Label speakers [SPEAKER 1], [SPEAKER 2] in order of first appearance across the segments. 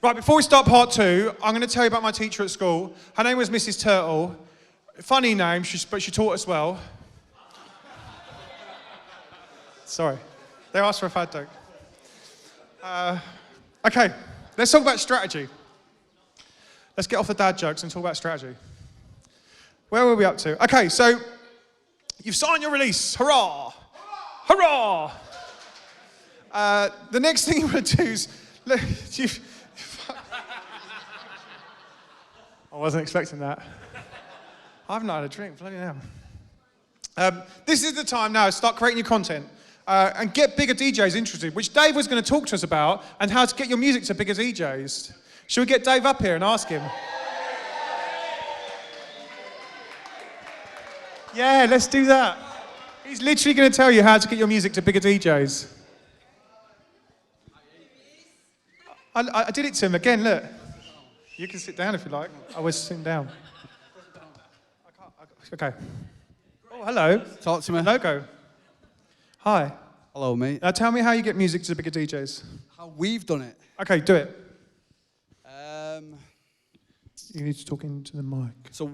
[SPEAKER 1] Right, before we start part 2, I'm going to tell you about my teacher at school. Her name was Mrs. Turtle. Funny name, but she taught us well. Sorry. They asked for a fad joke. Okay, let's talk about strategy. Let's get off the dad jokes and talk about strategy. Where were we up to? Okay, so you've signed your release. Hurrah! Hurrah! The next thing you want to do is... I wasn't expecting that. I've not had a drink, bloody hell. This is the time now to start creating your content and get bigger DJs interested, which Dave was going to talk to us about, and how to get your music to bigger DJs. Should we get Dave up here and ask him? Yeah, let's do that. He's literally going to tell you how to get your music to bigger DJs. I did it to him again, look. You can sit down if you like. I was sitting down. Okay. Oh, hello.
[SPEAKER 2] Talk to me.
[SPEAKER 1] Logo. Hi.
[SPEAKER 2] Hello, mate.
[SPEAKER 1] Now tell me how you get music to bigger DJs.
[SPEAKER 2] How we've done it.
[SPEAKER 1] Okay, do it. You need to talk into the mic.
[SPEAKER 2] So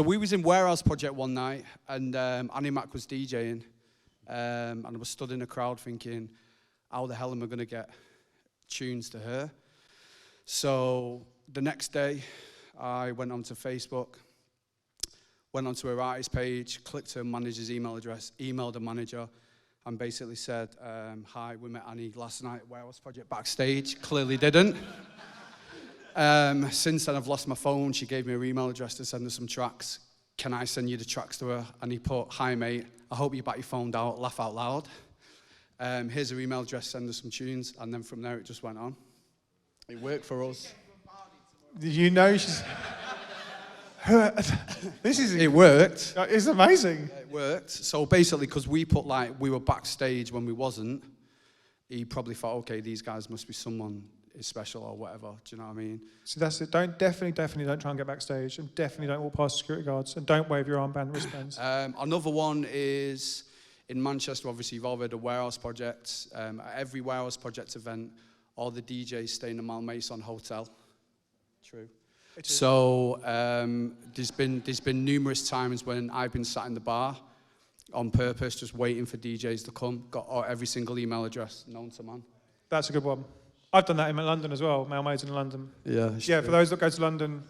[SPEAKER 2] we was in Warehouse Project one night, and Annie Mac was DJing, and I was stood in a crowd thinking, how the hell am I going to get tunes to her? So the next day, I went onto Facebook, went onto her artist page, clicked her manager's email address, emailed the manager, and basically said, hi, we met Annie last night at Warehouse Project backstage. Clearly didn't. Since then, I've lost my phone. She gave me her email address to send her some tracks. Can I send you the tracks to her? And he put, hi, mate, I hope you back your phone out, laugh out loud. Here's her email address, send her some tunes. And then from there, it just went on. It worked for us.
[SPEAKER 1] Did you know she's...
[SPEAKER 2] It worked.
[SPEAKER 1] It's amazing.
[SPEAKER 2] It worked. So basically, because we put like, we were backstage when we wasn't, he probably thought, okay, these guys must be someone is special or whatever. Do you know what I mean?
[SPEAKER 1] So that's it. Definitely don't try and get backstage, and definitely don't walk past security guards, and don't wave your armband wristbands.
[SPEAKER 2] Another one is in Manchester. Obviously, you've all heard of Warehouse Project. At every Warehouse Project event, all the DJs stay in the Malmaison Hotel. True. So there's been numerous times when I've been sat in the bar on purpose, just waiting for DJs to come. Got every single email address known to man.
[SPEAKER 1] That's a good one. I've done that in London as well. Malmaison in London.
[SPEAKER 2] Yeah.
[SPEAKER 1] Yeah. For those that go to London,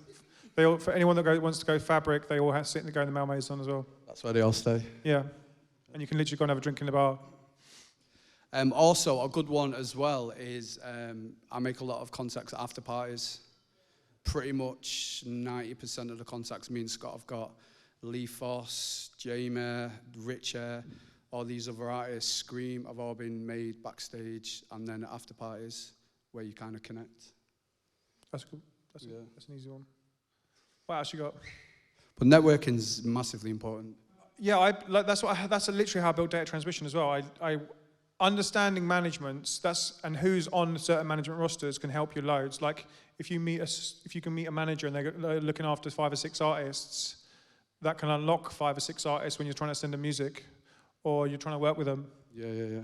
[SPEAKER 1] for anyone that wants to go Fabric, they all have to sit and go in the Malmaison as well.
[SPEAKER 2] That's where they all stay.
[SPEAKER 1] Yeah. And you can literally go and have a drink in the bar.
[SPEAKER 2] Also, a good one as well is I make a lot of contacts at after parties. Pretty much 90% of the contacts me and Scott have got, Lee Foss, Jamie, Richard, all these other artists, Scream, have all been made backstage and then at after parties where you kind of connect.
[SPEAKER 1] That's cool. That's an easy one. What else you got?
[SPEAKER 2] But networking's massively important.
[SPEAKER 1] Yeah, that's literally how I built Data Transmission as well. I understanding management, and who's on certain management rosters can help you loads. Like if you can meet a manager and they're looking after 5 or 6 artists, that can unlock 5 or 6 artists when you're trying to send them music, or you're trying to work with them.
[SPEAKER 2] Yeah.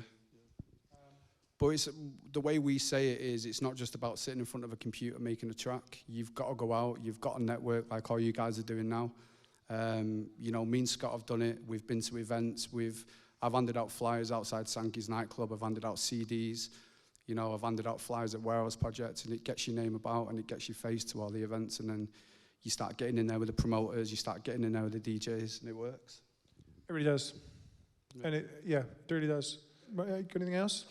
[SPEAKER 2] But it's, the way we say it is, it's not just about sitting in front of a computer making a track. You've got to go out. You've got to network like all you guys are doing now. You know, me and Scott have done it. We've been to events. I've handed out flyers outside Sankey's nightclub. I've handed out CDs. You know, I've handed out flyers at Warehouse Project, and it gets your name about and it gets your face to all the events, and then you start getting in there with the promoters, you start getting in there with the DJs, and it works.
[SPEAKER 1] It really does. Yeah. And it really does. Got anything else?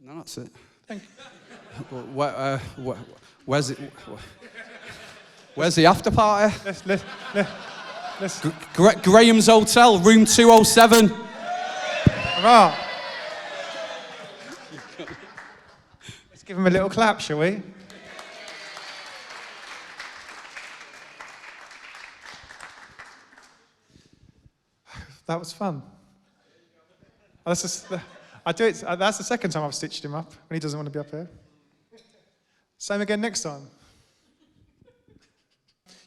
[SPEAKER 2] No, that's it.
[SPEAKER 1] Thank you.
[SPEAKER 2] Where's it? Where's the after party?
[SPEAKER 1] Let's
[SPEAKER 2] Graham's Hotel, room 207.
[SPEAKER 1] Right. Let's give him a little clap, shall we? That was fun. That's the second time I've stitched him up when he doesn't want to be up here. Same again next time.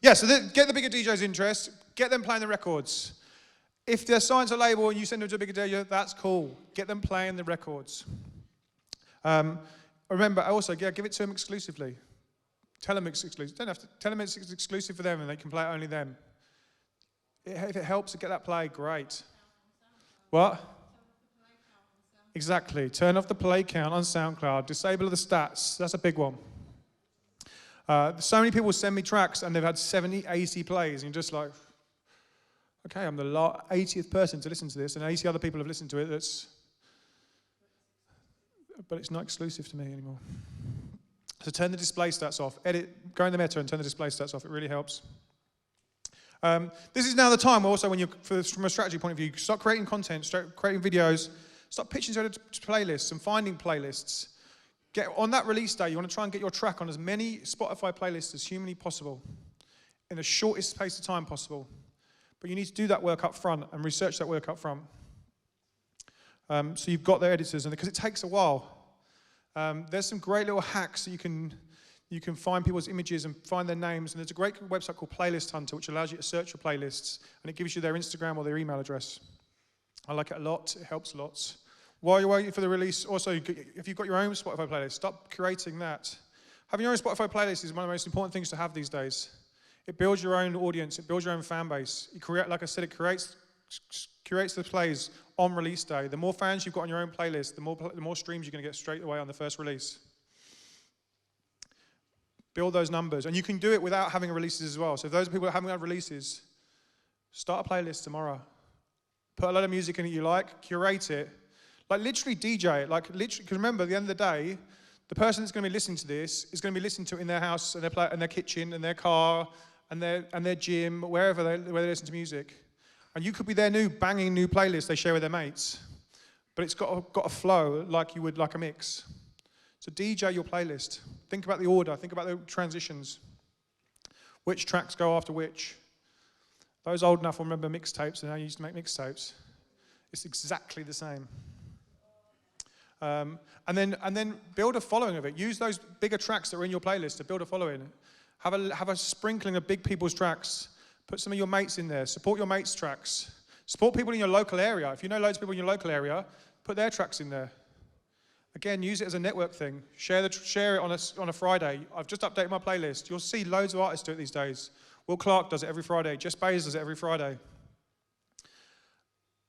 [SPEAKER 1] Yeah, so get the bigger DJ's interest, get them playing the records. If they're signed to a label and you send them to a bigger DJ, that's cool. Get them playing the records. Remember, also, yeah, give it to them exclusively. Tell them it's exclusive. Don't have to tell them it's exclusive for them and they can play it only them. If it helps to get that play, great. What? Exactly. Turn off the play count on SoundCloud. Disable the stats. That's a big one. So many people send me tracks and they've had 70, 80 plays, and you're just like, okay, I'm the 80th person to listen to this, and 80 other people have listened to it. But it's not exclusive to me anymore. So turn the display stats off. Go in the meta and turn the display stats off. It really helps. This is now the time also when from a strategy point of view, start creating content, start creating videos, start pitching to playlists and finding playlists. Get on that release day, you want to try and get your track on as many Spotify playlists as humanly possible in the shortest space of time possible. But you need to do that work up front and research that work up front. So you've got their editors, and because it takes a while. There's some great little hacks that you can find people's images and find their names, and there's a great website called Playlist Hunter which allows you to search for playlists, and it gives you their Instagram or their email address. I like it a lot. It helps lots. While you're waiting for the release, also, if you've got your own Spotify playlist, stop curating that. Having your own Spotify playlist is one of the most important things to have these days. It builds your own audience. It builds your own fan base. Like I said, it curates the plays on release day. The more fans you've got on your own playlist, the more streams you're going to get straight away on the first release. Build those numbers. And you can do it without having releases as well. So if those people that haven't had releases, start a playlist tomorrow. Put a lot of music in it you like, curate it. Like literally DJ it, because remember, at the end of the day, the person that's going to be listening to this is going to be listening to it in their house, and their kitchen, and their car, and their gym, where they listen to music. And you could be their banging new playlist they share with their mates, but it's got a flow like you would like a mix. So DJ your playlist. Think about the order. Think about the transitions. Which tracks go after which. Those old enough will remember mixtapes and how you used to make mixtapes. It's exactly the same. And then build a following of it. Use those bigger tracks that are in your playlist to build a following. Have a sprinkling of big people's tracks. Put some of your mates in there. Support your mates' tracks. Support people in your local area. If you know loads of people in your local area, put their tracks in there. Again, use it as a network thing. Share it on a Friday. I've just updated my playlist. You'll see loads of artists do it these days. Will Clark does it every Friday. Jess Bays does it every Friday.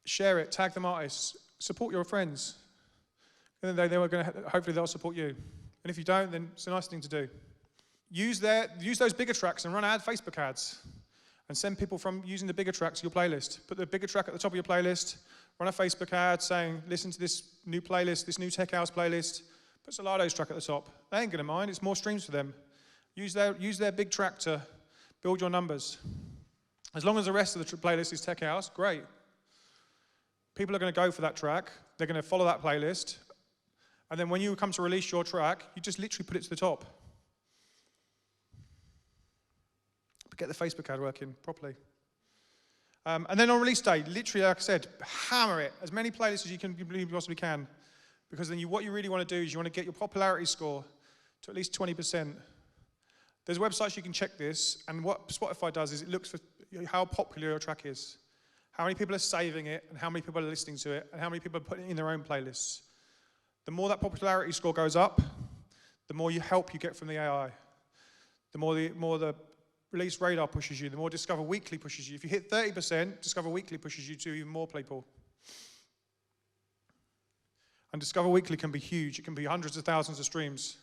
[SPEAKER 1] Share it. Tag them artists. Support your friends. And then hopefully they'll support you. And if you don't, then it's a nice thing to do. Use those bigger tracks and run Facebook ads. And send people from using the bigger tracks to your playlist. Put the bigger track at the top of your playlist. Run a Facebook ad saying, listen to this new playlist, this new tech house playlist. Put Solardo's track at the top. They ain't going to mind. It's more streams for them. Use their big track to build your numbers. As long as the rest of the playlist is tech house, great. People are going to go for that track. They're going to follow that playlist. And then when you come to release your track, you just literally put it to the top. But get the Facebook ad working properly. And then on release day, literally, like I said, hammer it. As many playlists as you possibly can. Because then what you really want to do is you want to get your popularity score to at least 20%. There's websites you can check this, and what Spotify does is it looks for how popular your track is. How many people are saving it, and how many people are listening to it, and how many people are putting it in their own playlists. The more that popularity score goes up, the more help you get from the AI. The more the Release Radar pushes you, the more Discover Weekly pushes you. If you hit 30%, Discover Weekly pushes you to even more people. And Discover Weekly can be huge. It can be hundreds of thousands of streams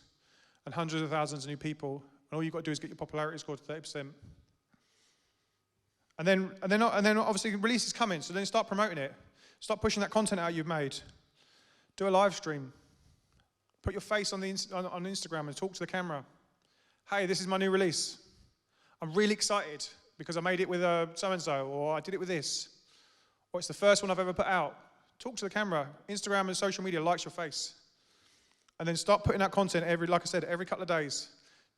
[SPEAKER 1] and hundreds of thousands of new people. And all you've got to do is get your popularity score to 30%. And then obviously release is coming, so then start promoting it. Start pushing that content out you've made. Do a live stream. Put your face on Instagram and talk to the camera. Hey, this is my new release. I'm really excited because I made it with so-and-so, or I did it with this. Or it's the first one I've ever put out. Talk to the camera. Instagram and social media likes your face. And then start putting out content like I said, every couple of days.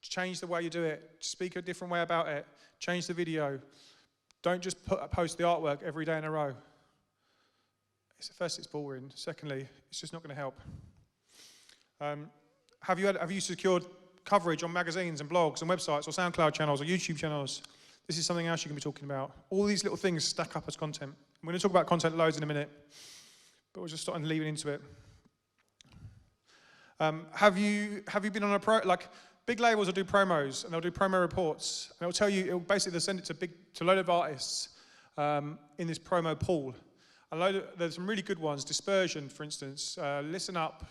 [SPEAKER 1] Change the way you do it. Speak a different way about it. Change the video. Don't just post the artwork every day in a row. First, it's boring. Secondly, it's just not going to help. Have you secured coverage on magazines and blogs and websites or SoundCloud channels or YouTube channels? This is something else you can be talking about. All these little things stack up as content. I'm going to talk about content loads in a minute, but we're just starting leaning into it. Have you been on like big labels will do promos and they'll do promo reports and it'll tell you, it'll basically they'll send it to a load of artists in this promo pool. There's some really good ones. Dispersion, for instance, Listen Up,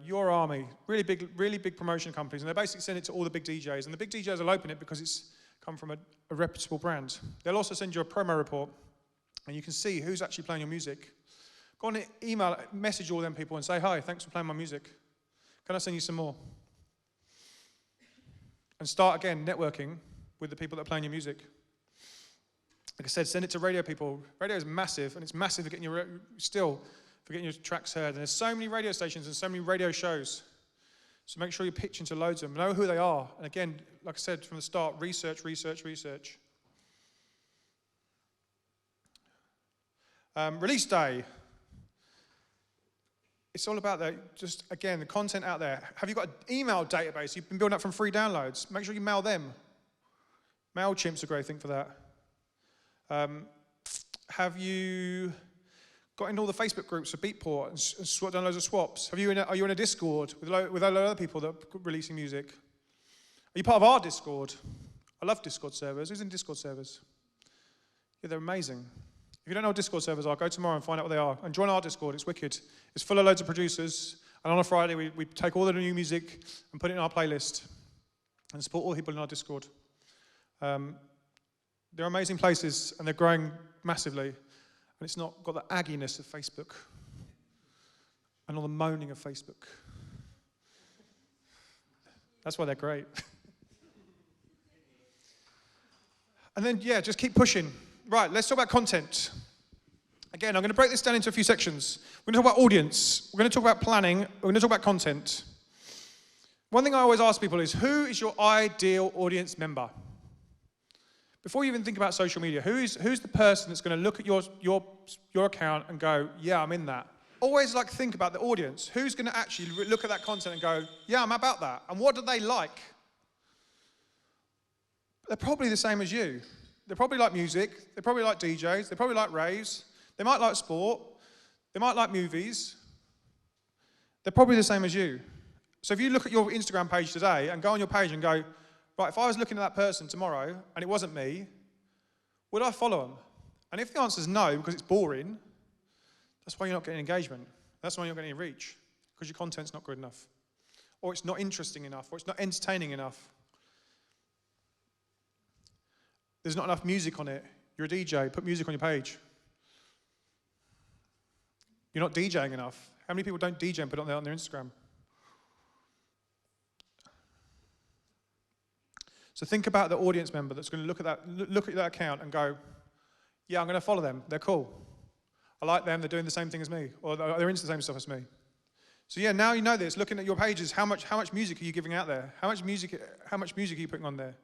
[SPEAKER 1] Your Army, really big promotion companies, and they basically send it to all the big DJs, and the big DJs will open it because it's come from a reputable brand. They'll also send you a promo report, and you can see who's actually playing your music. Go on, email, message all them people and say, hi, thanks for playing my music. Can I send you some more? And start again networking with the people that are playing your music. Like I said, send it to radio people. Radio is massive, and it's massive for getting your tracks heard. And there's so many radio stations and so many radio shows. So make sure you're pitching to loads of them. Know who they are. And again, like I said from the start, research. Release day. It's all about just again, the content out there. Have you got an email database you've been building up from free downloads? Make sure you mail them. MailChimp's a great thing for that. Have you got in all the Facebook groups for Beatport and done loads of swaps? Are you in a Discord with a lot of other people that are releasing music? Are you part of our Discord? I love Discord servers. Who's in Discord servers? Yeah, they're amazing. If you don't know what Discord servers are, go tomorrow and find out what they are. And join our Discord, it's wicked. It's full of loads of producers. And on a Friday, we take all the new music and put it in our playlist. And support all the people in our Discord. They're amazing places, and they're growing massively. And it's not got the agginess of Facebook. And all the moaning of Facebook. That's why they're great. And then, yeah, just keep pushing. Right, let's talk about content. Again, I'm going to break this down into a few sections. We're going to talk about audience. We're going to talk about planning. We're going to talk about content. One thing I always ask people is, who is your ideal audience member? Before you even think about social media, who's the person that's going to look at your account and go, yeah, I'm in that? Always think about the audience. Who's going to actually look at that content and go, yeah, I'm about that? And what do they like? They're probably the same as you. They probably like music. They probably like DJs. They probably like raves. They might like sport. They might like movies. They're probably the same as you. So if you look at your Instagram page today and go on your page and go, right, if I was looking at that person tomorrow and it wasn't me, would I follow them? And if the answer is no, because it's boring, that's why you're not getting engagement. That's why you're not getting reach, because your content's not good enough. Or it's not interesting enough, or it's not entertaining enough. There's not enough music on it. You're a DJ, put music on your page. You're not DJing enough. How many people don't DJ and put it on their Instagram? So think about the audience member that's going to look at that account and go, yeah, I'm going to follow them. They're cool. I like them. They're doing the same thing as me, or they're into the same stuff as me. So yeah, now you know this. Looking at your pages, how much music are you giving out there? How much music are you putting on there?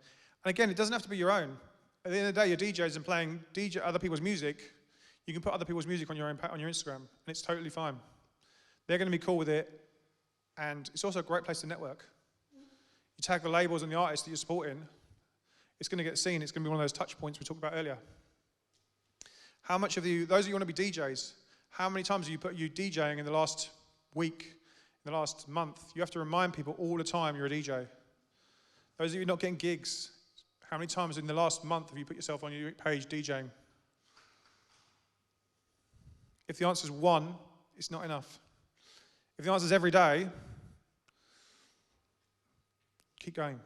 [SPEAKER 1] And again, it doesn't have to be your own. At the end of the day, your DJs and playing other people's music. You can put other people's music on your Instagram, and it's totally fine. They're going to be cool with it, and it's also a great place to network. You tag the labels and the artists that you're supporting, it's going to get seen. It's going to be one of those touch points we talked about earlier. How much of you, those of you who want to be DJs, how many times have you put you DJing in the last week, in the last month? You have to remind people all the time you're a DJ. Those of you not getting gigs, how many times in the last month have you put yourself on your page DJing? If the answer is one, it's not enough. If the answer is every day, keep going.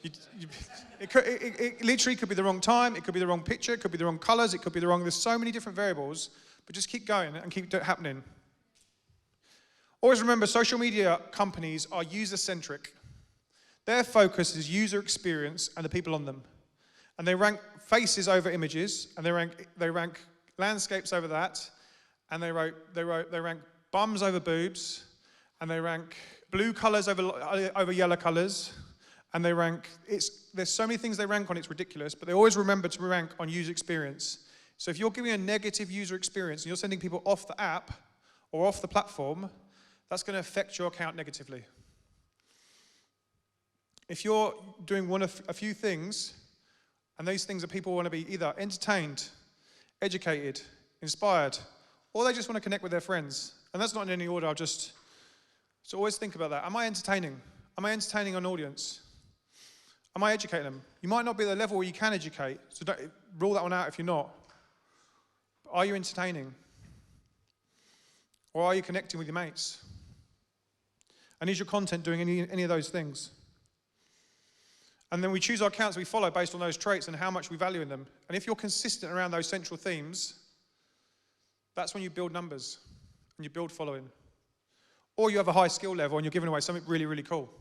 [SPEAKER 1] It literally could be the wrong time, it could be the wrong picture, it could be the wrong colors, it could be the wrong, there's so many different variables, but just keep going and keep it happening. Always remember, social media companies are user-centric. Their focus is user experience and the people on them. And they rank faces over images, and they rank landscapes over that, and they rank bums over boobs, and they rank blue colors over yellow colors, and there's so many things they rank on, it's ridiculous, but they always remember to rank on user experience. So if you're giving a negative user experience and you're sending people off the app or off the platform, that's going to affect your account negatively. If you're doing a few things, and these things are people want to be either entertained, educated, inspired, or they just want to connect with their friends, And that's not in any order, so always think about that. Am I entertaining? Am I entertaining an audience? Am I educating them? You might not be at the level where you can educate, so don't rule that one out if you're not. But are you entertaining? Or are you connecting with your mates? And is your content doing any of those things? And then we choose our accounts we follow based on those traits and how much we value in them. And if you're consistent around those central themes, that's when you build numbers and you build following. Or you have a high skill level and you're giving away something really, really cool.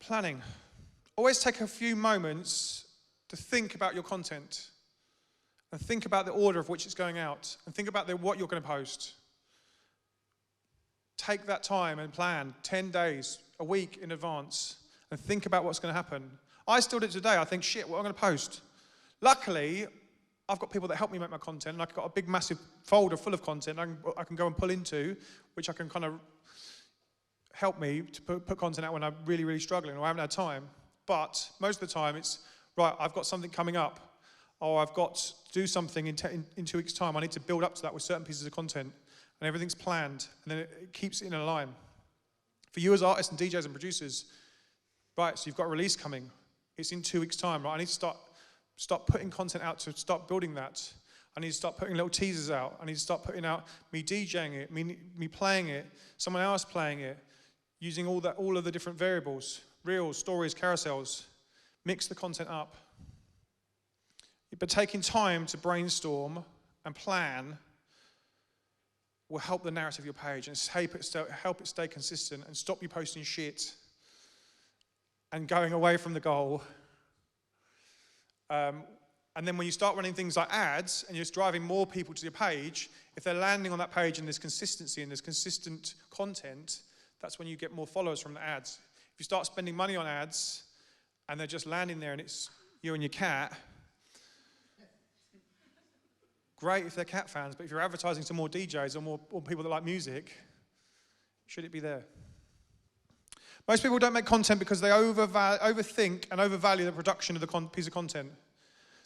[SPEAKER 1] Planning. Always take a few moments to think about your content and think about the order of which it's going out and think about what you're going to post. Take that time and plan 10 days, a week in advance and think about what's going to happen. I still do it today. I think, shit, what am I going to post? Luckily, I've got people that help me make my content, and I've got a big, massive folder full of content I can go and pull into, which I can kind of help me to put content out when I'm really, really struggling or I haven't had time. But most of the time, it's, right, I've got something coming up, or I've got to do something in 2 weeks' time. I need to build up to that with certain pieces of content, and everything's planned, and then it keeps it in a line. For you as artists and DJs and producers, right, so you've got a release coming. It's in 2 weeks' time, right? I need to start putting content out to start building that. I need to start putting little teasers out. I need to start putting out me DJing it, me playing it, someone else playing it, using all of the different variables, reels, stories, carousels. Mix the content up. But taking time to brainstorm and plan will help the narrative of your page and help it stay consistent and stop you posting shit and going away from the goal. And then when you start running things like ads and you're just driving more people to your page, if they're landing on that page and there's consistency and there's consistent content, that's when you get more followers from the ads. If you start spending money on ads and they're just landing there and it's you and your cat, great if they're cat fans, but if you're advertising to more DJs or more people that like music, should it be there? Most people don't make content because they overthink and overvalue the production of the piece of content.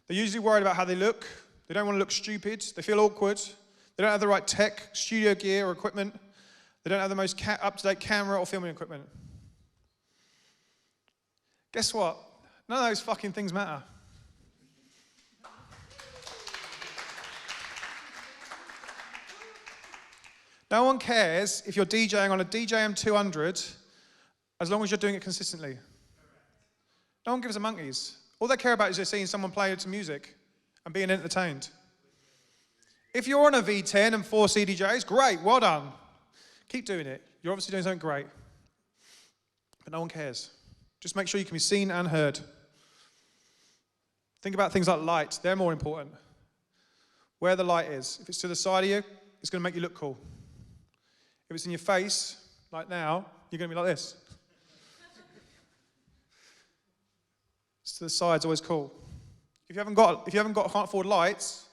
[SPEAKER 1] They're usually worried about how they look. They don't want to look stupid. They feel awkward. They don't have the right tech, studio gear or equipment. They don't have the most up-to-date camera or filming equipment. Guess what? None of those fucking things matter. No one cares if you're DJing on a DJM 200 as long as you're doing it consistently. No one gives a monkeys. All they care about is just seeing someone play some music and being entertained. If you're on a V10 and 4 CDJs, great, well done. Keep doing it. You're obviously doing something great. But no one cares. Just make sure you can be seen and heard. Think about things like light. They're more important. Where the light is. If it's to the side of you, it's going to make you look cool. If it's in your face, like now, you're going to be like this. It's to the side's always cool. If you haven't got, can't afford lights,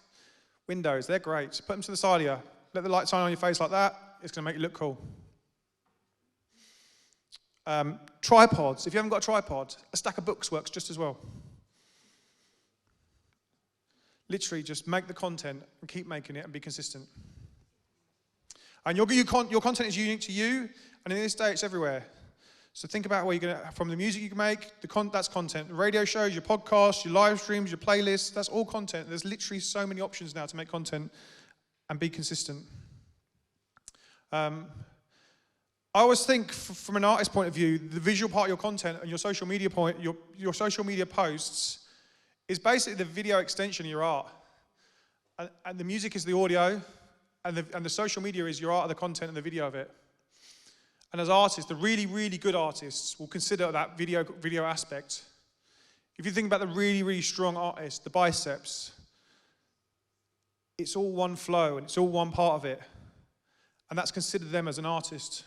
[SPEAKER 1] windows, they're great. So put them to the side of you. Let the light shine on your face like that. It's going to make you look cool. Tripods. If you haven't got a tripod, a stack of books works just as well. Literally, just make the content and keep making it and be consistent. And your content is unique to you, and in this day, it's everywhere. So think about where you're going to, from the music you can make, that's content. The radio shows, your podcasts, your live streams, your playlists, that's all content. There's literally so many options now to make content and be consistent. I always think, from an artist point of view, the visual part of your content and your social media your social media posts is basically the video extension of your art. And the music is the audio, and the social media is your art of the content and the video of it. And as artists, the really, really good artists will consider that video aspect. If you think about the really, really strong artists, the biceps, it's all one flow and it's all one part of it. And that's considered them as an artist.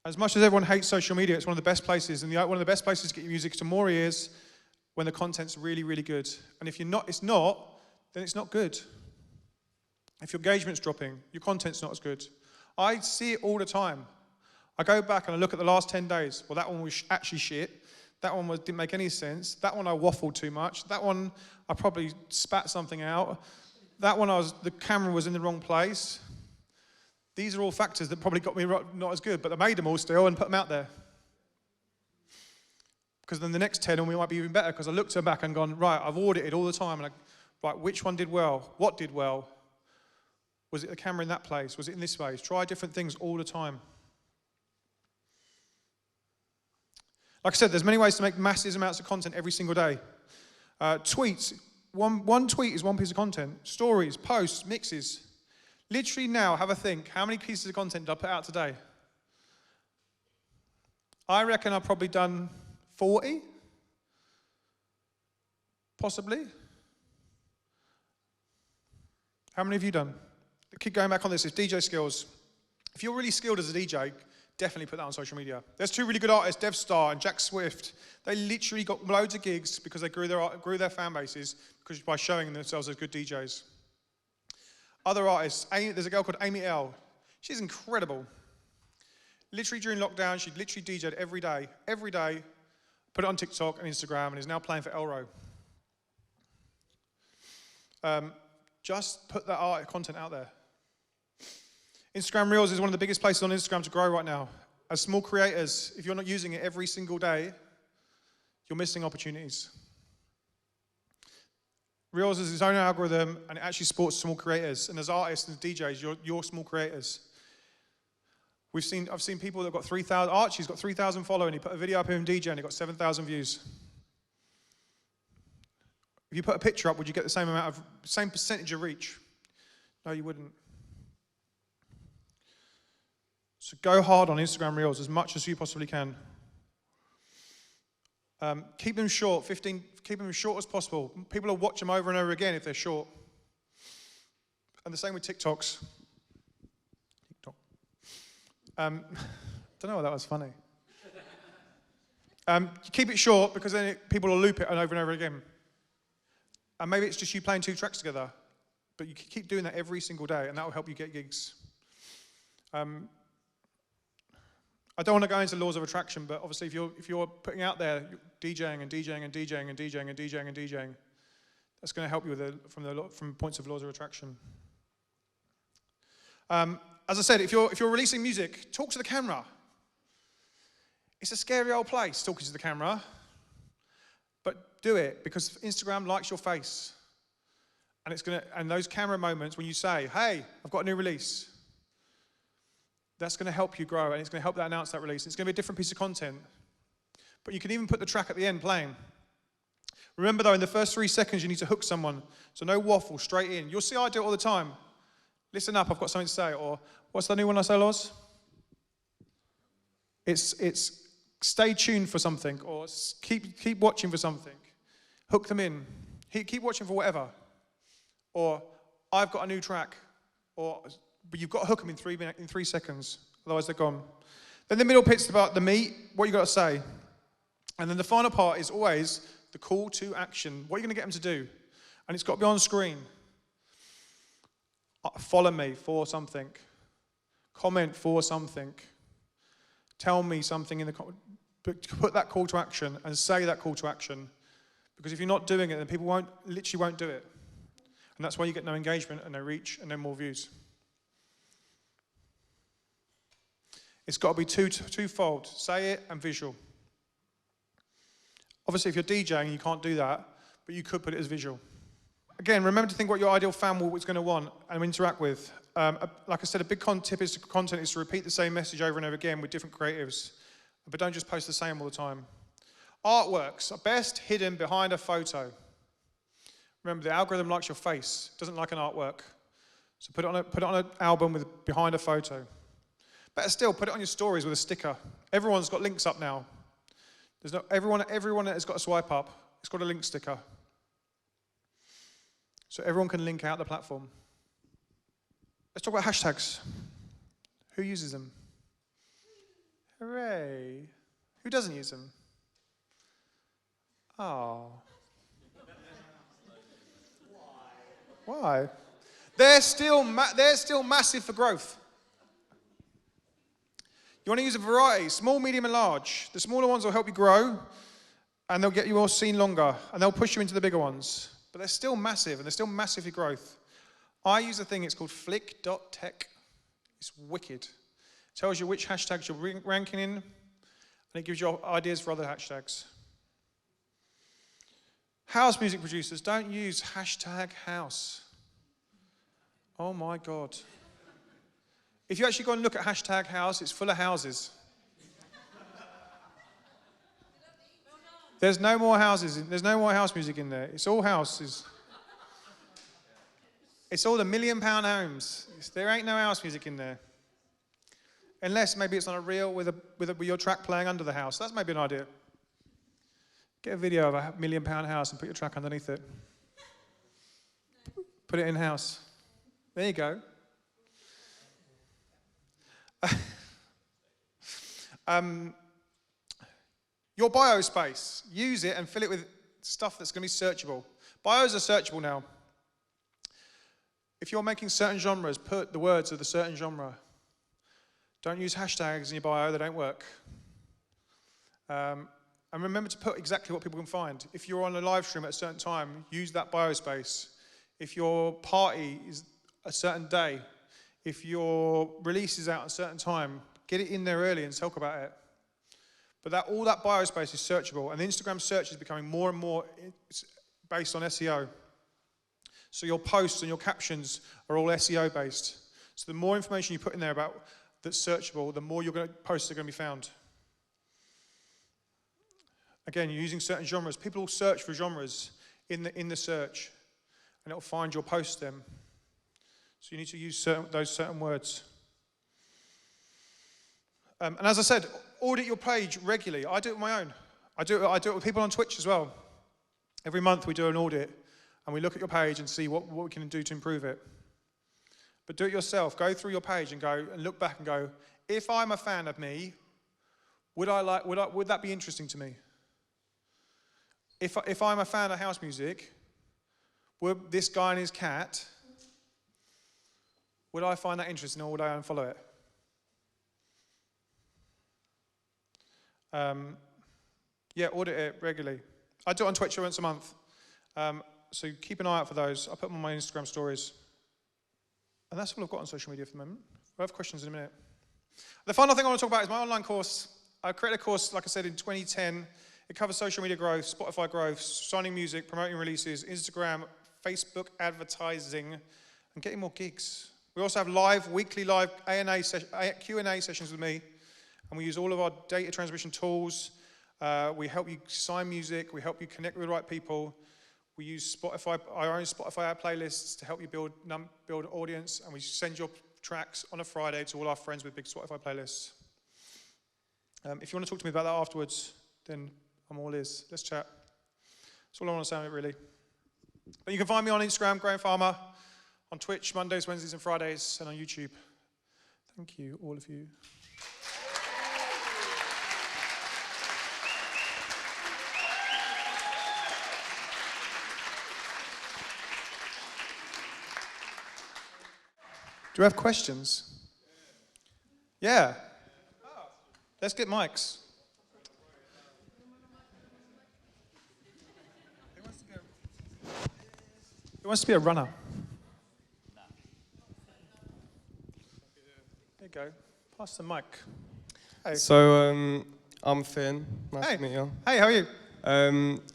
[SPEAKER 1] As much as everyone hates social media, it's one of the best places, and one of the best places to get your music to more ears when the content's really, really good. And if it's not, then it's not good. If your engagement's dropping, your content's not as good. I see it all the time. I go back and I look at the last 10 days. Well, that one was actually shit. That one didn't make any sense. That one I waffled too much. That one I probably spat something out. That one the camera was in the wrong place. These are all factors that probably got me not as good, but I made them all still and put them out there. Because then the next 10 we might be even better, because I looked at them back and gone, right, I've audited all the time, and right, which one did well? What did well? Was it the camera in that place? Was it in this place? Try different things all the time. Like I said, there's many ways to make massive amounts of content every single day. Tweets, one tweet is one piece of content. Stories, posts, mixes. Literally now, have a think. How many pieces of content did I put out today? I reckon I've probably done 40, possibly. How many have you done? Keep going back on this. It's DJ skills. If you're really skilled as a DJ, definitely put that on social media. There's two really good artists, Dev Star and Jack Swift. They literally got loads of gigs because they grew their fan bases by showing themselves as good DJs. Other artists, there's a girl called Amy L. She's incredible. Literally during lockdown, she literally DJ'd every day, put it on TikTok and Instagram, and is now playing for Elro. Just put that art content out there. Instagram Reels is one of the biggest places on Instagram to grow right now. As small creators, if you're not using it every single day, you're missing opportunities. Reels is its own algorithm, and it actually supports small creators. And as artists and DJs, you're small creators. I've seen people that got 3,000. Archie's got 3,000 followers, and he put a video up of him DJ, and he got 7,000 views. If you put a picture up, would you get the same percentage of reach? No, you wouldn't. So go hard on Instagram Reels as much as you possibly can. Keep them short, keep them as short as possible. People will watch them over and over again if they're short. And the same with TikToks. TikTok. Don't know why that was funny. Keep it short, because then people will loop it over and over again. And maybe it's just you playing 2 tracks together, but you keep doing that every single day, and that will help you get gigs. I don't want to go into laws of attraction, but obviously if you're putting out there DJing and DJing and DJing and DJing and DJing and DJing, that's going to help you from points of laws of attraction. As I said, if you're releasing music, talk to the camera. It's a scary old place talking to the camera, but do it, because Instagram likes your face, and those camera moments when you say, "Hey, I've got a new release." That's going to help you grow, and it's going to help announce that release. It's going to be a different piece of content. But you can even put the track at the end playing. Remember, though, in the first 3 seconds, you need to hook someone. So no waffle, straight in. You'll see I do it all the time. Listen up, I've got something to say. Or, what's the new one I say, Loz? It's stay tuned for something, or keep watching for something. Hook them in. Keep watching for whatever. Or, I've got a new track. But you've got to hook them in 3 seconds, otherwise they're gone. Then the middle bit's about the meat, what you got to say. And then the final part is always the call to action. What are you going to get them to do? And it's got to be on screen. Follow me for something. Comment for something. Tell me something in the comment. Put that call to action and say that call to action. Because if you're not doing it, then people literally won't do it. And that's why you get no engagement and no reach and no more views. It's got to be twofold, say it and visual. Obviously, if you're DJing, you can't do that, but you could put it as visual. Again, remember to think what your ideal fan is going to want and interact with. Like I said, a big tip is content is to repeat the same message over and over again with different creatives, but don't just post the same all the time. Artworks are best hidden behind a photo. Remember, the algorithm likes your face, doesn't like an artwork. So put it on an album behind a photo. Better still, put it on your stories with a sticker. Everyone's got links up now. Everyone that has got a swipe up, it's got a link sticker. So everyone can link out the platform. Let's talk about hashtags. Who uses them? Hooray. Who doesn't use them? Oh. Why? They're still massive for growth. You want to use a variety, small, medium, and large. The smaller ones will help you grow. And they'll get you all seen longer, and they'll push you into the bigger ones. But they're still massive, and they're still massively growth. I use a thing, it's called flick.tech. It's wicked. It tells you which hashtags you're ranking in, and it gives you ideas for other hashtags. House music producers, don't use hashtag house. Oh my God. If you actually go and look at hashtag house, it's full of houses. There's no more houses, there's no more house music in there. It's all houses. It's all the £1 million homes. There ain't no house music in there. Unless maybe it's on a reel with your track playing under the house. That's maybe an idea. Get a video of a £1 million house and put your track underneath it. Put it in house. There you go. Your bio space, use it and fill it with stuff that's going to be searchable. Bios are searchable now. If you're making certain genres, put the words of the certain genre. Don't use hashtags in your bio, they don't work. And remember to put exactly what people can find. If you're on a live stream at a certain time, use that bio space. If your party is a certain day, if your release is out at a certain time, get it in there early and talk about it. But all that bio space is searchable, and the Instagram search is becoming more and more based on SEO. So your posts and your captions are all SEO based. So the more information you put in there about that's searchable, the more posts are going to be found. Again, you're using certain genres. People will search for genres in the search, and it'll find your posts then. So you need to use those certain words. And as I said, audit your page regularly. I do it on my own. I do it with people on Twitch as well. Every month we do an audit, and we look at your page and see what we can do to improve it. But do it yourself. Go through your page and go and look back and go, if I'm a fan of me, would that be interesting to me? If I'm a fan of house music, would this guy and his cat, would I find that interesting, or would I unfollow it? Yeah, audit it regularly. I do it on Twitch once a month. So keep an eye out for those. I'll put them on my Instagram stories. And that's all I've got on social media for the moment. We'll have questions in a minute. The final thing I want to talk about is my online course. I created a course, like I said, in 2010. It covers social media growth, Spotify growth, signing music, promoting releases, Instagram, Facebook advertising, and getting more gigs. We also have weekly live Q&A sessions with me, and we use all of our data transmission tools. We help you sign music. We help you connect with the right people. We use our own Spotify ad playlists to help you build audience, and we send your tracks on a Friday to all our friends with big Spotify playlists. If you want to talk to me about that afterwards, then I'm all ears. Let's chat. That's all I want to say on it, really. But you can find me on Instagram, Grahame Farmer, on Twitch, Mondays, Wednesdays, and Fridays, and on YouTube. Thank you, all of you. Do we have questions? Yeah. Let's get mics. Who wants to be a runner? There you go. Pass the mic. Hey.
[SPEAKER 3] So, I'm Finn. Nice to meet you.
[SPEAKER 1] Hey, how are you?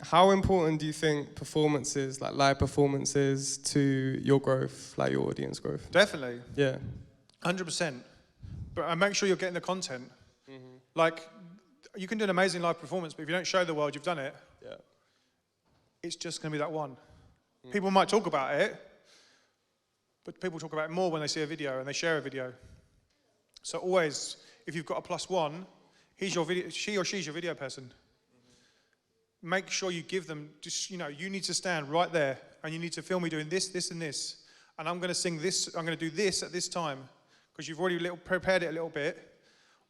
[SPEAKER 3] How important do you think performances, like live performances, to your growth, like your audience growth?
[SPEAKER 1] Definitely.
[SPEAKER 3] Yeah.
[SPEAKER 1] 100%. But make sure you're getting the content. Mm-hmm. Like, you can do an amazing live performance, but if you don't show the world you've done it,
[SPEAKER 3] yeah,
[SPEAKER 1] it's just going to be that one. Mm. People might talk about it, but people talk about it more when they see a video and they share a video. So always, if you've got a +1, he's your video, she or she's your video person. Make sure you give them, just, you need to stand right there and you need to film me doing this, this, and this. And I'm going to sing this, I'm going to do this at this time because you've already prepared it a little bit.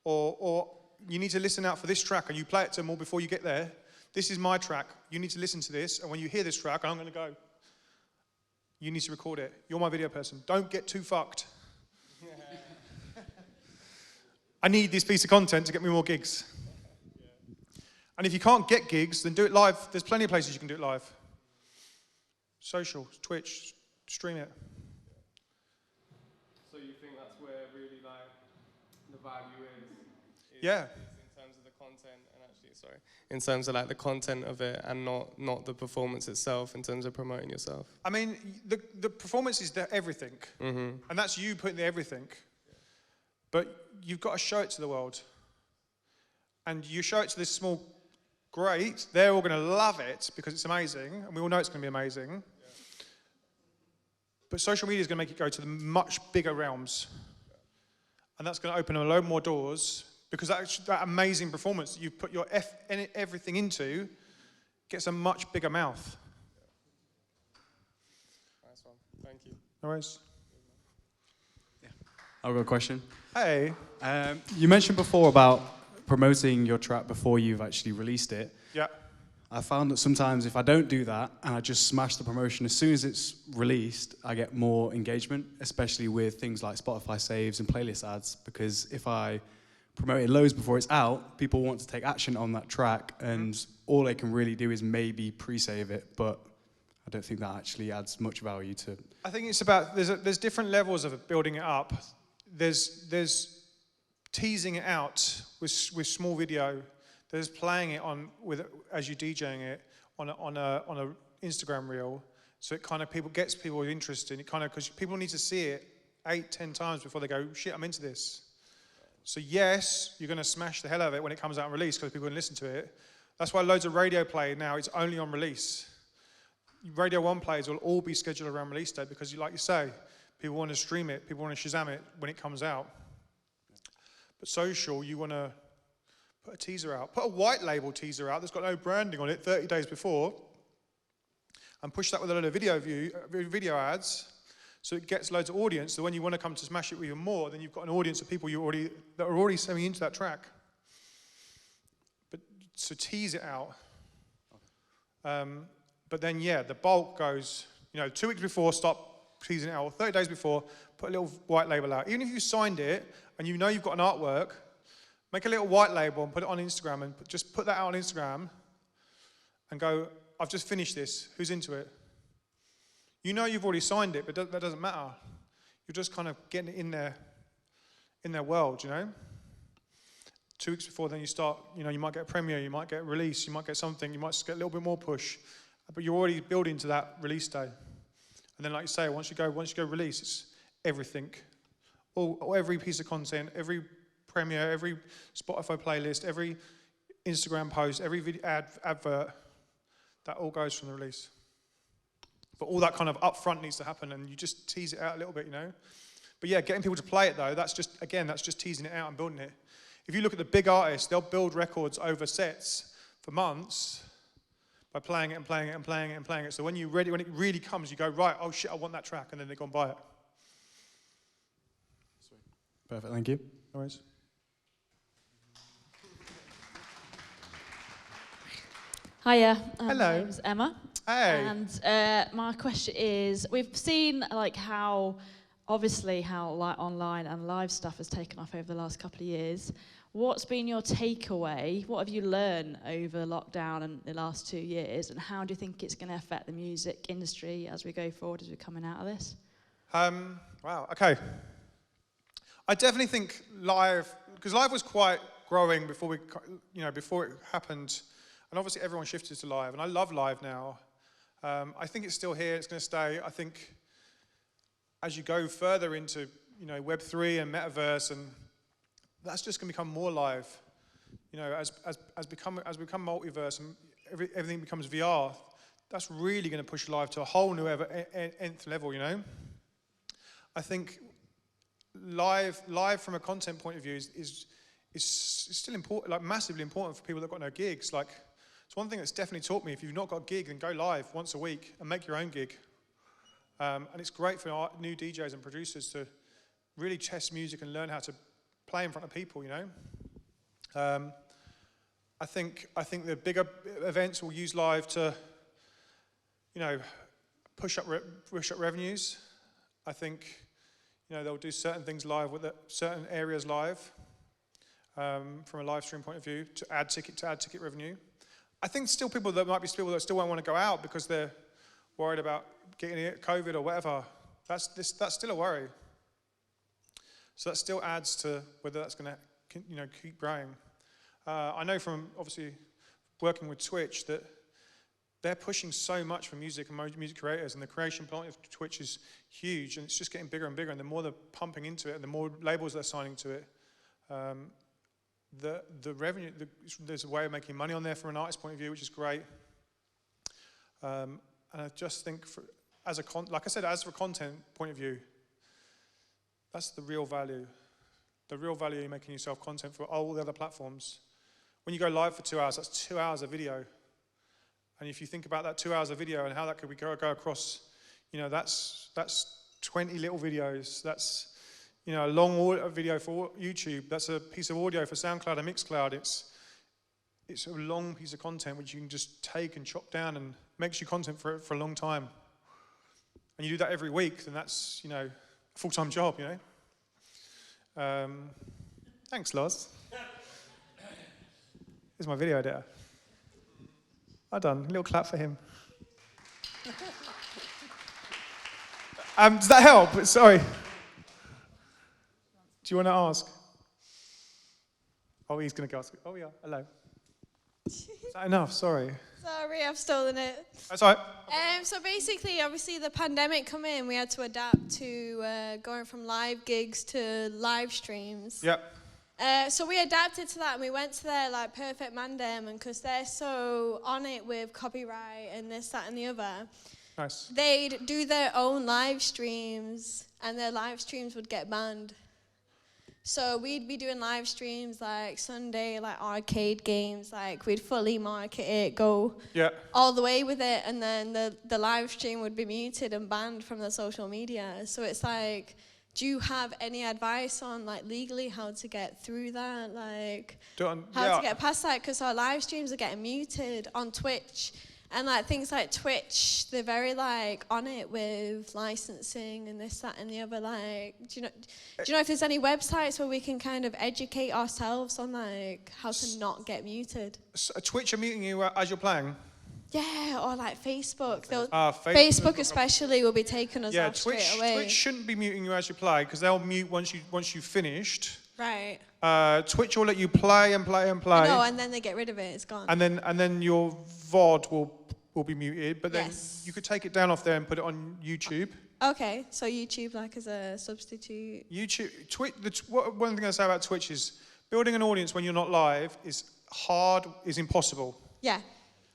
[SPEAKER 1] Or you need to listen out for this track and you play it to them all before you get there. This is my track. You need to listen to this. And when you hear this track, I'm going to go. You need to record it. You're my video person. Don't get too fucked. I need this piece of content to get me more gigs. And if you can't get gigs, then do it live. There's plenty of places you can do it live. Social, Twitch, stream it.
[SPEAKER 3] So you think that's where really like the value is
[SPEAKER 1] Yeah.
[SPEAKER 3] in terms of the content and actually, sorry, in terms of like the content of it and not the performance itself in terms of promoting yourself?
[SPEAKER 1] I mean, the performance is everything. And that's you putting the everything. But you've got to show it to the world. And you show it to this small, great, they're all going to love it because it's amazing, and we all know it's going to be amazing. Yeah. But social media is going to make it go to the much bigger realms. Yeah. And that's going to open a load more doors because that amazing performance that you put your everything into gets a much bigger mouth.
[SPEAKER 3] Yeah. Nice one. Thank you.
[SPEAKER 1] No worries.
[SPEAKER 4] I've got a question.
[SPEAKER 1] Hey.
[SPEAKER 4] You mentioned before about promoting your track before you've actually released it.
[SPEAKER 1] Yeah.
[SPEAKER 4] I found that sometimes if I don't do that and I just smash the promotion, as soon as it's released, I get more engagement, especially with things like Spotify saves and playlist ads, because if I promote it loads before it's out, people want to take action on that track, and all they can really do is maybe pre-save it, but I don't think that actually adds much value to...
[SPEAKER 1] I think it's about, there's different levels of building it up. There's teasing it out with small video. There's playing it as you're DJing it on a Instagram reel, so it kind of gets people interested. It kind of, because people need to see it 8-10 times before they go, shit, I'm into this. So yes, you're going to smash the hell out of it when it comes out and release because people can listen to it. That's why loads of radio play now is only on release. Radio 1 plays will all be scheduled around release date because, like you say, people want to stream it, people want to Shazam it when it comes out. But social, you want to put a teaser out. Put a white label teaser out that's got no branding on it 30 days before, and push that with a load of video ads, so it gets loads of audience. So when you want to come to smash it even more, then you've got an audience of people that are already sending into that track. But so tease it out. But then yeah, the bulk goes. 2 weeks before, stop teasing it out. Or 30 days before, put a little white label out. Even if you signed it and you know you've got an artwork, make a little white label and put it on Instagram, and just put that out on Instagram and go, I've just finished this, who's into it? You know you've already signed it, but that doesn't matter. You're just kind of getting it in their world, 2 weeks before, then you start, you might get a premiere, you might get a release, you might get something, you might just get a little bit more push, but you're already building to that release day. And then like you say, once you go release, it's everything. Or every piece of content, every premiere, every Spotify playlist, every Instagram post, every video advert, that all goes from the release. But all that kind of upfront needs to happen, and you just tease it out a little bit, But yeah, getting people to play it though, that's just teasing it out and building it. If you look at the big artists, they'll build records over sets for months by playing it and playing it and playing it and playing it. So when it really comes, you go, right, oh shit, I want that track, and then they go and buy it.
[SPEAKER 4] Sweet. Perfect, thank you.
[SPEAKER 1] No worries.
[SPEAKER 5] Hiya,
[SPEAKER 1] Hello.
[SPEAKER 5] my name's Emma.
[SPEAKER 1] Hey.
[SPEAKER 5] And my question is, we've seen how online and live stuff has taken off over the last couple of years. What's been your takeaway? What have you learned over lockdown and the last 2 years? And how do you think it's going to affect the music industry as we go forward, as we're coming out of this?
[SPEAKER 1] Wow, okay. I definitely think live, because live was quite growing before it happened. And obviously everyone shifted to live, and I love live now. I think it's still here, it's going to stay. I think as you go further into Web3 and Metaverse, and that's just going to become more live. As we become multiverse and everything becomes VR, that's really going to push live to a whole new nth level. I think live from a content point of view is still important, like massively important for people that got no gigs. Like, it's one thing that's definitely taught me, if you've not got a gig, then go live once a week and make your own gig. And it's great for our new DJs and producers to really test music and learn how to play in front of people, I think the bigger events will use live to, push up revenues. I think, they'll do certain things live with certain areas live, from a live stream point of view, to add ticket revenue. I think still there might be people that still won't want to go out because they're worried about getting COVID or whatever. That's still a worry. So that still adds to whether that's going to keep growing. I know from obviously working with Twitch that they're pushing so much for music and music creators, and the creation point of Twitch is huge, and it's just getting bigger and bigger, and the more they're pumping into it and the more labels they're signing to it, the revenue, there's a way of making money on there from an artist point of view, which is great. And I just think, like I said, as for content point of view, that's the real value. The real value in making yourself content for all the other platforms. When you go live for 2 hours, that's 2 hours of video. And if you think about that 2 hours of video and how that could go across, that's 20 little videos. That's a long video for YouTube. That's a piece of audio for SoundCloud and Mixcloud. It's a long piece of content which you can just take and chop down and makes you content for a long time. And you do that every week, then that's a full-time job. Thanks, Loz. Here's my video editor. Well done. A little clap for him. Does that help? Sorry. Do you want to ask? Oh, he's going to ask. Oh, yeah. Hello. Is that enough? Sorry.
[SPEAKER 6] Sorry, I've stolen it.
[SPEAKER 1] That's all right.
[SPEAKER 6] So basically, obviously, the pandemic come in. We had to adapt to going from live gigs to live streams.
[SPEAKER 1] Yep.
[SPEAKER 6] So we adapted to that, and we went to their Perfect Mandem, and because they're so on it with copyright and this, that, and the other,
[SPEAKER 1] Nice.
[SPEAKER 6] they'd do their own live streams, and their live streams would get banned. So we'd be doing live streams Sunday, arcade games, we'd fully market it, go all the way with it, and then the live stream would be muted and banned from the social media. So it's do you have any advice on legally how to get through that? How to get past that? Because our live streams are getting muted on Twitch. And things like Twitch, they're very on it with licensing and this, that, and the other. Do you know if there's any websites where we can kind of educate ourselves on how to not get muted?
[SPEAKER 1] So Twitch are muting you as you're playing?
[SPEAKER 6] Yeah, or Facebook.
[SPEAKER 1] Facebook
[SPEAKER 6] especially will be taking us off
[SPEAKER 1] Twitch,
[SPEAKER 6] straight away.
[SPEAKER 1] Twitch shouldn't be muting you as you play because they'll mute once you've finished.
[SPEAKER 6] Right.
[SPEAKER 1] Twitch will let you play and play and play.
[SPEAKER 6] No, and then they get rid of it. It's gone.
[SPEAKER 1] And then your VOD will be muted, but then
[SPEAKER 6] Yes.
[SPEAKER 1] you could take it down off there and put it on YouTube.
[SPEAKER 6] Okay, so YouTube as a substitute.
[SPEAKER 1] One thing I say about Twitch is building an audience when you're not live is hard, is impossible.
[SPEAKER 6] Yeah.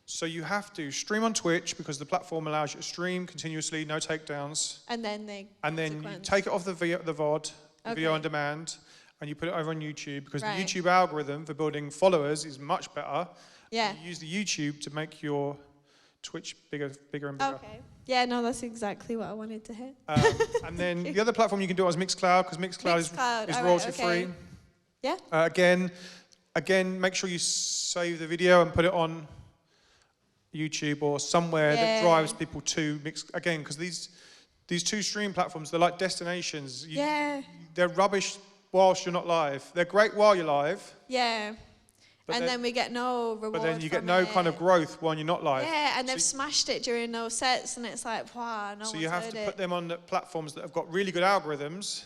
[SPEAKER 1] So you have to stream on Twitch because the platform allows you to stream continuously, no takedowns.
[SPEAKER 6] And then
[SPEAKER 1] you take it off the VOD, video on demand, and you put it over on YouTube because the YouTube algorithm for building followers is much better.
[SPEAKER 6] Yeah.
[SPEAKER 1] You use the YouTube to make your Twitch bigger and bigger.
[SPEAKER 6] Okay. Yeah, no, that's exactly what I wanted to hear.
[SPEAKER 1] And then the other platform you can do it is Mixcloud because Mixcloud is royalty free.
[SPEAKER 6] Yeah.
[SPEAKER 1] Again, make sure you save the video and put it on YouTube or somewhere that drives people to Mix. Again, because these two stream platforms, they're like destinations. They're rubbish whilst you're not live. They're great while you're live.
[SPEAKER 6] Yeah. And then we get no reward.
[SPEAKER 1] But then you get no kind of growth when you're not live.
[SPEAKER 6] Yeah, and they've smashed it during those sets, and it's wow, no one's
[SPEAKER 1] So you have to put them on the platforms that have got really good algorithms.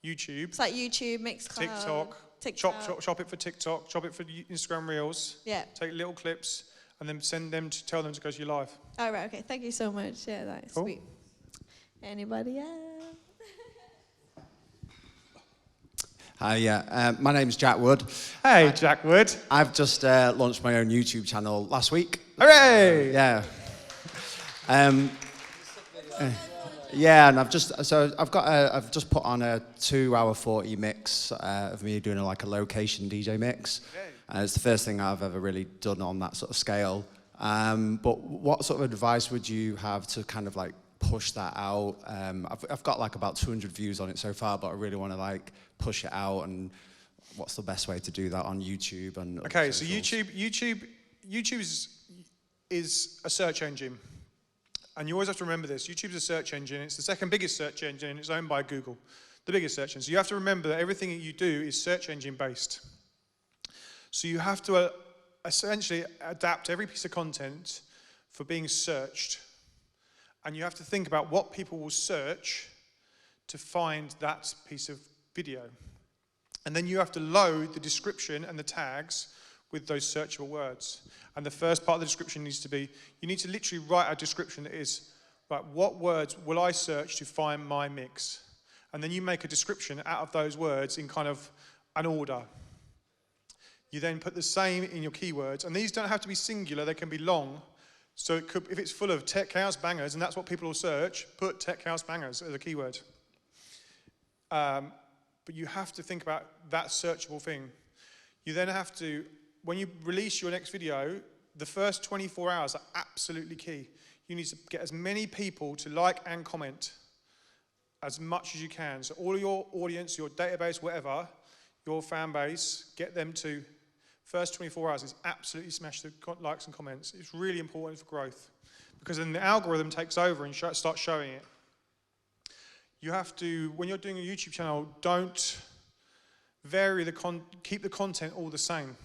[SPEAKER 1] YouTube.
[SPEAKER 6] It's like YouTube, Mixcloud,
[SPEAKER 1] TikTok. Chop it for TikTok. Chop it for Instagram Reels.
[SPEAKER 6] Yeah.
[SPEAKER 1] Take little clips and then tell them to go to your live.
[SPEAKER 6] All right. Okay. Thank you so much. Yeah, that's
[SPEAKER 1] cool.
[SPEAKER 6] Sweet. Anybody else?
[SPEAKER 7] Hi, my name's Jack Wood.
[SPEAKER 1] Hey, Jack Wood.
[SPEAKER 7] I've just launched my own YouTube channel last week.
[SPEAKER 1] Hooray!
[SPEAKER 7] Yeah. Yeah, and I've just put on a 2 hour 40 mix of me doing a location DJ mix. And it's the first thing I've ever really done on that sort of scale. But what sort of advice would you have to kind of push that out? I've got about 200 views on it so far, but I really want to push it out. And what's the best way to do that on YouTube? And
[SPEAKER 1] okay, so YouTube is a search engine. And you always have to remember this. YouTube's a search engine. It's the second biggest search engine. It's owned by Google, the biggest search engine. So you have to remember that everything that you do is search engine based. So you have to essentially adapt every piece of content for being searched. And you have to think about what people will search to find that piece of video. And then you have to load the description and the tags with those searchable words. And the first part of the description needs to be, you need to literally write a description that is, right, what words will I search to find my mix? And then you make a description out of those words in kind of an order. You then put the same in your keywords, and these don't have to be singular, they can be long. So it could, if it's full of tech house bangers, and that's what people will search, put tech house bangers as a keyword. But you have to think about that searchable thing. You then have to, when you release your next video, the first 24 hours are absolutely key. You need to get as many people to like and comment as much as you can. So all of your audience, your database, whatever, your fan base, get them to, first 24 hours is absolutely smash the likes and comments. It's really important for growth because then the algorithm takes over and starts showing it. You have to, when you're doing a YouTube channel, don't vary keep the content all the same.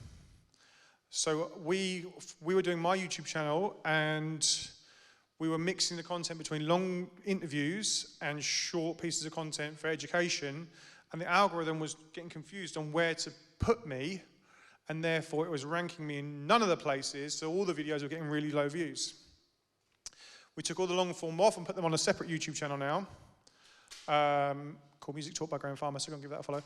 [SPEAKER 1] So we were doing my YouTube channel and we were mixing the content between long interviews and short pieces of content for education, and the algorithm was getting confused on where to put me, and therefore it was ranking me in none of the places, so all the videos were getting really low views. We took all the long form off and put them on a separate YouTube channel now, called Music Talk by Grahame Farmer, so I'm going to give that a follow.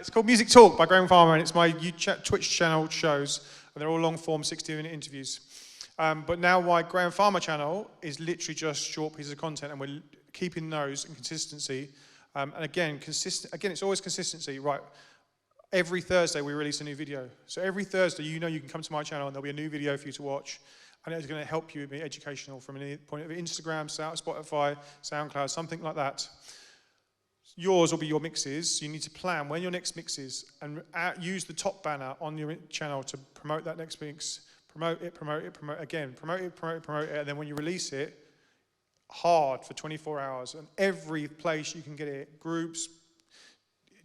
[SPEAKER 1] It's called Music Talk by Grahame Farmer, and it's my Twitch channel shows, and they're all long-form 60-minute interviews. But now my Grahame Farmer channel is literally just short pieces of content, and we're keeping those in consistency. And again, it's always consistency, right? Every Thursday we release a new video. So every Thursday, you can come to my channel and there'll be a new video for you to watch. And it's going to help you be educational from a point of Instagram, Spotify, SoundCloud, something like that. Yours will be your mixes. You need to plan when your next mix is and use the top banner on your channel to promote that next mix. Promote it, again. Promote it, and then when you release it, hard for 24 hours. And every place you can get it, groups,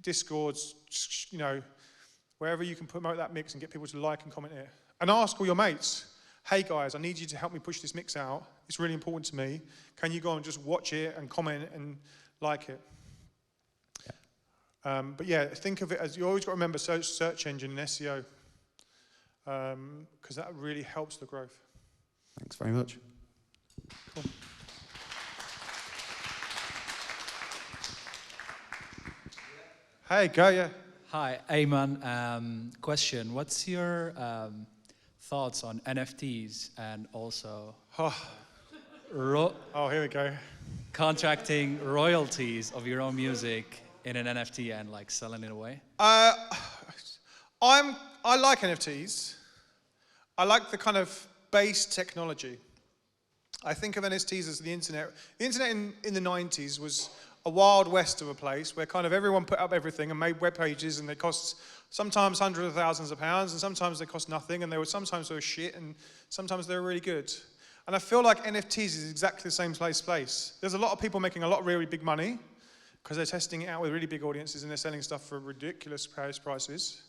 [SPEAKER 1] Discords, wherever you can promote that mix and get people to like and comment it. And ask all your mates, hey guys, I need you to help me push this mix out. It's really important to me. Can you go and just watch it and comment and like it? But yeah, think of it as, you always got to remember search engine and SEO, because that really helps the growth.
[SPEAKER 7] Thanks very much.
[SPEAKER 1] Cool. Hey, go, yeah.
[SPEAKER 8] Hi, Ayman. Question, what's your thoughts on NFTs and also
[SPEAKER 1] here we go.
[SPEAKER 8] contracting royalties of your own music in an NFT and like selling it away?
[SPEAKER 1] I like NFTs. I like the kind of base technology. I think of NFTs as the internet. The internet in the 90s was a wild west of a place where kind of everyone put up everything and made web pages, and they cost sometimes hundreds of thousands of pounds, and sometimes they cost nothing, and sometimes they were shit, and sometimes they were really good. And I feel like NFTs is exactly the same place. There's a lot of people making a lot of really big money because they're testing it out with really big audiences and they're selling stuff for ridiculous prices.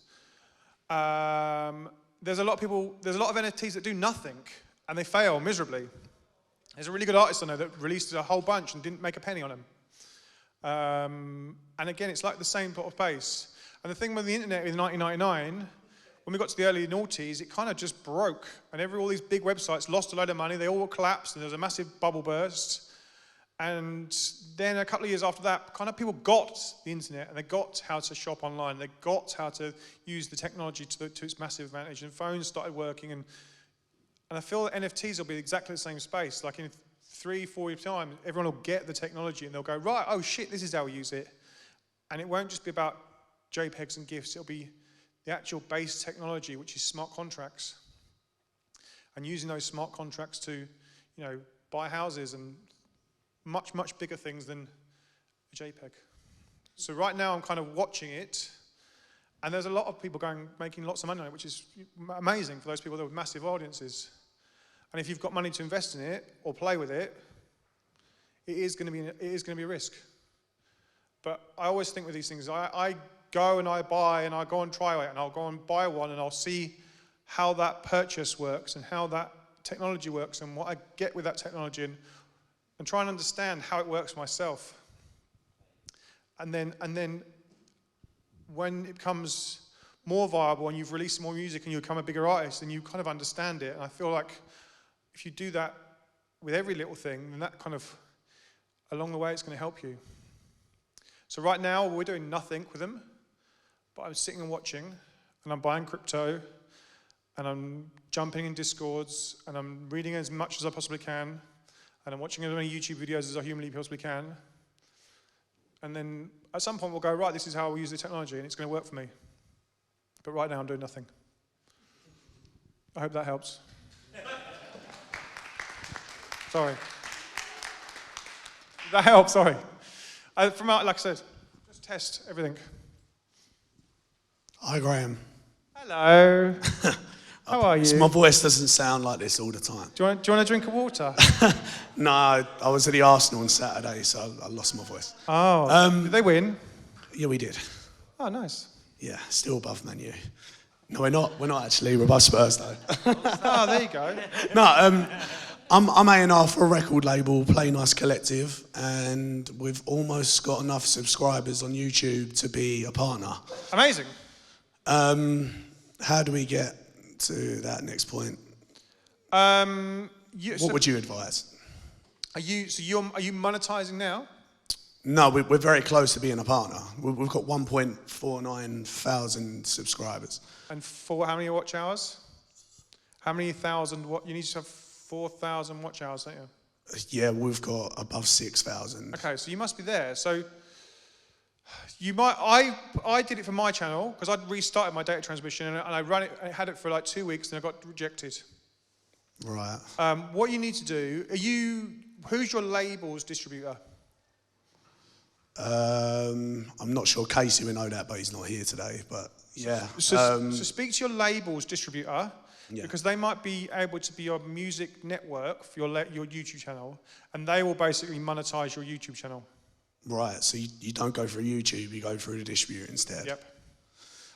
[SPEAKER 1] There's a lot of NFTs that do nothing and they fail miserably. There's a really good artist I know that released a whole bunch and didn't make a penny on them. And again, it's like the same sort of base. And the thing with the internet in 1999, when we got to the early noughties, it kind of just broke. And all these big websites lost a load of money, they all collapsed, and there was a massive bubble burst. And then a couple of years after that, kind of people got the internet, and they got how to shop online, they got how to use the technology to its massive advantage, and phones started working. And I feel that NFTs will be exactly the same space. Like in 3-4 years' time, everyone will get the technology and they'll go, right, oh shit, this is how we use it. And it won't just be about JPEGs and GIFs, it'll be the actual base technology, which is smart contracts. And using those smart contracts to, buy houses and much, much bigger things than a JPEG. So right now I'm kind of watching it, and there's a lot of people making lots of money on it, which is amazing for those people that have massive audiences. And if you've got money to invest in it or play with it, it is going to be a risk. But I always think with these things, I go and I buy and I go and try it and I'll go and buy one and I'll see how that purchase works and how that technology works and what I get with that technology and try and understand how it works myself. And then when it becomes more viable and you've released more music and you become a bigger artist and you kind of understand it. And I feel like if you do that with every little thing, then that kind of, along the way, it's going to help you. So right now, we're doing nothing with them, but I'm sitting and watching, and I'm buying crypto, and I'm jumping in Discords, and I'm reading as much as I possibly can, and I'm watching as many YouTube videos as I humanly possibly can. And then at some point, we'll go, right, this is how we use the technology, and it's going to work for me. But right now, I'm doing nothing. I hope that helps. Sorry. Did that help? Sorry. Like I said, just test everything.
[SPEAKER 9] Hi, Graham.
[SPEAKER 1] Hello. How are you?
[SPEAKER 9] My voice doesn't sound like this all the time.
[SPEAKER 1] Do you want a drink of water?
[SPEAKER 9] No, I was at the Arsenal on Saturday, so I lost my voice.
[SPEAKER 1] Oh, did they win?
[SPEAKER 9] Yeah, we did.
[SPEAKER 1] Oh, nice.
[SPEAKER 9] Yeah, still above Man U. No, we're not. We're not actually. We're above Spurs, though.
[SPEAKER 1] Oh, there you go.
[SPEAKER 9] No, I'm A&R for a record label, Play Nice Collective, and we've almost got enough subscribers on YouTube to be a partner.
[SPEAKER 1] Amazing.
[SPEAKER 9] How do we get to that next point? What would you advise?
[SPEAKER 1] Are you monetizing now?
[SPEAKER 9] No, we're very close to being a partner. We've got 1.49 thousand subscribers.
[SPEAKER 1] And for how many watch hours? How many thousand? You need to have 4,000 watch hours, don't you?
[SPEAKER 9] Yeah, we've got above 6,000.
[SPEAKER 1] Okay, so you must be there. So you might. I did it for my channel because I'd restarted my data transmission and I ran it. I had it for like 2 weeks and I got rejected.
[SPEAKER 9] Right.
[SPEAKER 1] What you need to do? Who's your label's distributor?
[SPEAKER 9] I'm not sure Casey would know that, but he's not here today. But yeah.
[SPEAKER 1] So speak to your label's distributor.
[SPEAKER 9] Yeah.
[SPEAKER 1] Because they might be able to be your music network for your YouTube channel, and they will basically monetize your YouTube channel.
[SPEAKER 9] Right, so you don't go through YouTube, you go through the distributor instead.
[SPEAKER 1] Yep.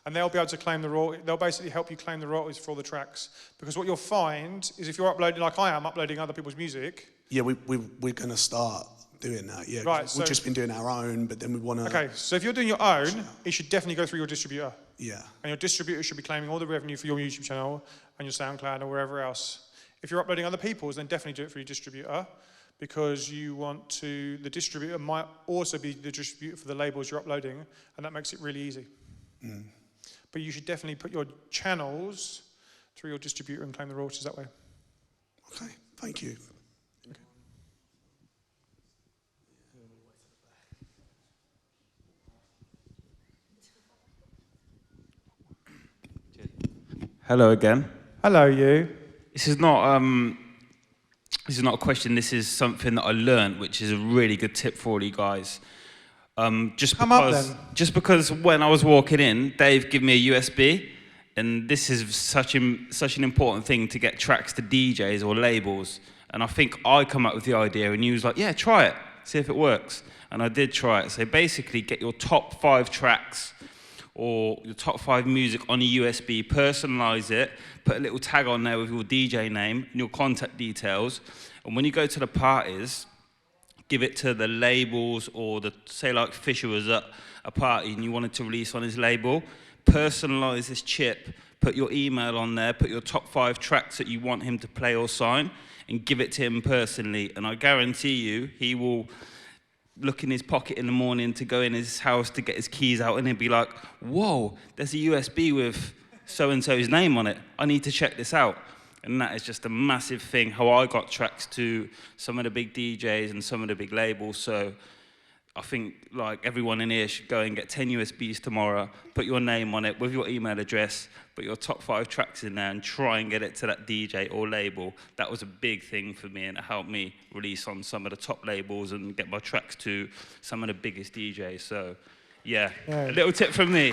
[SPEAKER 1] And they'll be able to claim the royalties. They'll basically help you claim the royalties for all the tracks. Because what you'll find is if you're uploading, like I am, uploading other people's music.
[SPEAKER 9] Yeah, we're going to start doing that, yeah.
[SPEAKER 1] Right,
[SPEAKER 9] we've just been doing our own, but then we want to...
[SPEAKER 1] Okay, so if you're doing your own, it should definitely go through your distributor.
[SPEAKER 9] Yeah.
[SPEAKER 1] And your distributor should be claiming all the revenue for your YouTube channel and your SoundCloud or wherever else. If you're uploading other people's, then definitely do it for your distributor because you want to, the distributor might also be the distributor for the labels you're uploading, and that makes it really easy.
[SPEAKER 9] Mm.
[SPEAKER 1] But you should definitely put your channels through your distributor and claim the royalties that way.
[SPEAKER 9] Okay, thank you.
[SPEAKER 10] Hello again.
[SPEAKER 1] Hello, you.
[SPEAKER 10] This is not a question. This is something that I learned, which is a really good tip for all you guys. Just because when I was walking in, Dave gave me a USB, and this is such an important thing to get tracks to DJs or labels. And I think I come up with the idea, and he was like, "Yeah, try it, see if it works." And I did try it. So basically, get your top 5 tracks or your top 5 music on a USB, personalize it, put a little tag on there with your DJ name and your contact details, and when you go to the parties, give it to the labels or say like Fisher was at a party and you wanted to release on his label, personalize this chip, put your email on there, put your top 5 tracks that you want him to play or sign, and give it to him personally, and I guarantee you, he will look in his pocket in the morning to go in his house to get his keys out, and he'd be like, "Whoa, there's a USB with so-and-so's name on it. I need to check this out." And that is just a massive thing, how I got tracks to some of the big DJs and some of the big labels. So I think like everyone in here should go and get 10 USBs tomorrow, put your name on it with your email address, put your top 5 tracks in there and try and get it to that DJ or label. That was a big thing for me, and it helped me release on some of the top labels and get my tracks to some of the biggest DJs. So yeah. A little tip from me.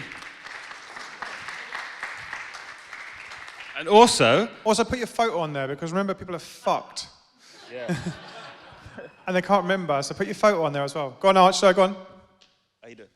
[SPEAKER 10] And also
[SPEAKER 1] put your photo on there, because remember, people are fucked.
[SPEAKER 10] Yeah.
[SPEAKER 1] And they can't remember, so put your photo on there as well. Go on, Arch, go on.
[SPEAKER 10] How you doing?